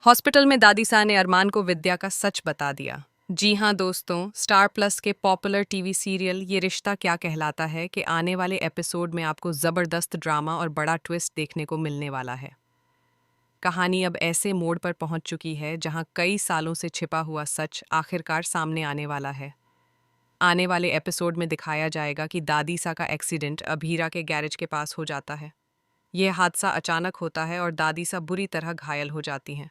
Hospital में दादी सा ने अरमान को विद्या का सच बता दिया। जी हाँ दोस्तों, स्टार प्लस के पॉपुलर टीवी सीरियल ये रिश्ता क्या कहलाता है कि आने वाले एपिसोड में आपको ज़बरदस्त ड्रामा और बड़ा ट्विस्ट देखने को मिलने वाला है। कहानी अब ऐसे मोड़ पर पहुंच चुकी है जहां कई सालों से छिपा हुआ सच आखिरकार सामने आने वाला है। आने वाले एपिसोड में दिखाया जाएगा कि दादी सा का एक्सीडेंट अभीरा के गैरेज के पास हो जाता है। यह हादसा अचानक होता है और दादी सा बुरी तरह घायल हो जाती हैं।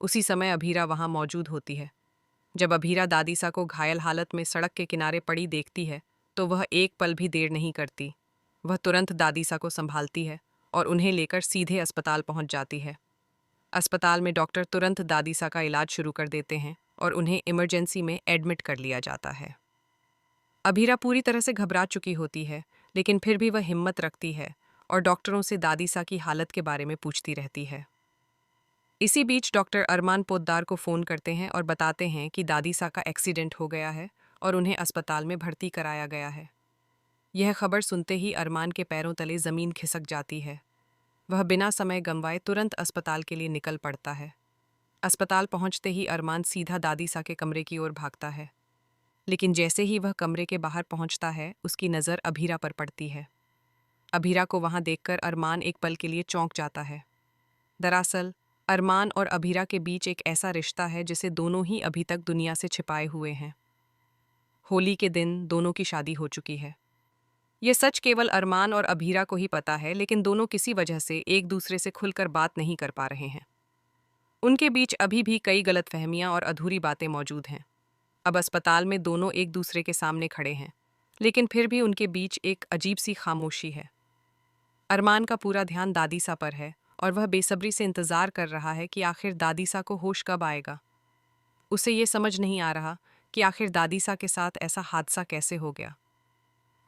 उसी समय अभीरा वहां मौजूद होती है। जब अभीरा दादी सा को घायल हालत में सड़क के किनारे पड़ी देखती है तो वह एक पल भी देर नहीं करती। वह तुरंत दादी सा को संभालती है और उन्हें लेकर सीधे अस्पताल पहुंच जाती है। अस्पताल में डॉक्टर तुरंत दादी सा का इलाज शुरू कर देते हैं और उन्हें इमरजेंसी में एडमिट कर लिया जाता है। अभीरा पूरी तरह से घबरा चुकी होती है, लेकिन फिर भी वह हिम्मत रखती है और डॉक्टरों से दादी सा की हालत के बारे में पूछती रहती है। इसी बीच डॉक्टर अरमान पोद्दार को फ़ोन करते हैं और बताते हैं कि दादी सा का एक्सीडेंट हो गया है और उन्हें अस्पताल में भर्ती कराया गया है। यह खबर सुनते ही अरमान के पैरों तले ज़मीन खिसक जाती है। वह बिना समय गंवाए तुरंत अस्पताल के लिए निकल पड़ता है। अस्पताल पहुंचते ही अरमान सीधा दादी सा के कमरे की ओर भागता है, लेकिन जैसे ही वह कमरे के बाहर पहुंचता है उसकी नज़र अभीरा पर पड़ती है। अभीरा को वहां देखकर अरमान एक पल के लिए चौंक जाता है। दरअसल अरमान और अभीरा के बीच एक ऐसा रिश्ता है जिसे दोनों ही अभी तक दुनिया से छिपाए हुए हैं। होली के दिन दोनों की शादी हो चुकी है। यह सच केवल अरमान और अभीरा को ही पता है, लेकिन दोनों किसी वजह से एक दूसरे से खुलकर बात नहीं कर पा रहे हैं। उनके बीच अभी भी कई गलतफहमियां और अधूरी बातें मौजूद हैं। अब अस्पताल में दोनों एक दूसरे के सामने खड़े हैं, लेकिन फिर भी उनके बीच एक अजीब सी खामोशी है। अरमान का पूरा ध्यान दादी सा पर है और वह बेसब्री से इंतजार कर रहा है कि आखिर दादी सा को होश कब आएगा। उसे ये समझ नहीं आ रहा कि आखिर दादी सा के साथ ऐसा हादसा कैसे हो गया।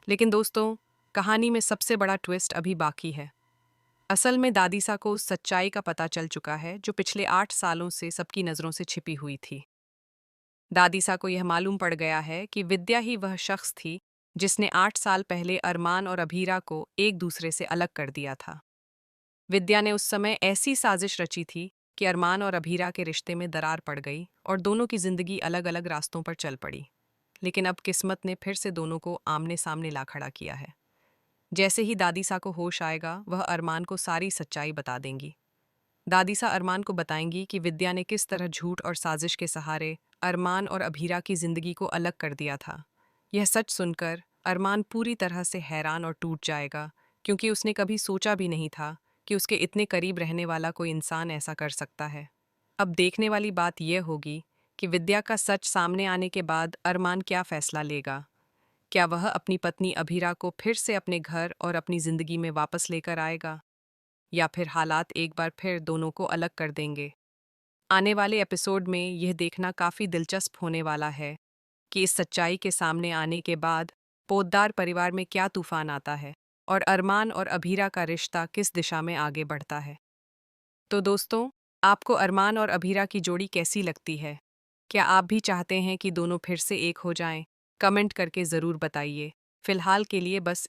लेकिन दोस्तों, कहानी में सबसे बड़ा ट्विस्ट अभी बाकी है। असल में दादी सा को उस सच्चाई का पता चल चुका है जो पिछले 8 सालों से सबकी नज़रों से छिपी हुई थी। दादी सा को यह मालूम पड़ गया है कि विद्या ही वह शख्स थी जिसने 8 साल पहले अरमान और अभीरा को एक दूसरे से अलग कर दिया था। विद्या ने उस समय ऐसी साजिश रची थी कि अरमान और अभीरा के रिश्ते में दरार पड़ गई और दोनों की जिंदगी अलग अलग रास्तों पर चल पड़ी। लेकिन अब किस्मत ने फिर से दोनों को आमने सामने ला खड़ा किया है। जैसे ही दादी सा को होश आएगा वह अरमान को सारी सच्चाई बता देंगी। दादी सा अरमान को बताएंगी कि विद्या ने किस तरह झूठ और साजिश के सहारे अरमान और अभीरा की जिंदगी को अलग कर दिया था। यह सच सुनकर अरमान पूरी तरह से हैरान और टूट जाएगा, क्योंकि उसने कभी सोचा भी नहीं था कि उसके इतने करीब रहने वाला कोई इंसान ऐसा कर सकता है। अब देखने वाली बात यह होगी कि विद्या का सच सामने आने के बाद अरमान क्या फैसला लेगा। क्या वह अपनी पत्नी अभीरा को फिर से अपने घर और अपनी जिंदगी में वापस लेकर आएगा, या फिर हालात एक बार फिर दोनों को अलग कर देंगे। आने वाले एपिसोड में यह देखना काफ़ी दिलचस्प होने वाला है कि इस सच्चाई के सामने आने के बाद पोद्दार परिवार में क्या तूफान आता है और अरमान और अभीरा का रिश्ता किस दिशा में आगे बढ़ता है। तो दोस्तों, आपको अरमान और अभीरा की जोड़ी कैसी लगती है? क्या आप भी चाहते हैं कि दोनों फिर से एक हो जाएं? कमेंट करके ज़रूर बताइए। फिलहाल के लिए बस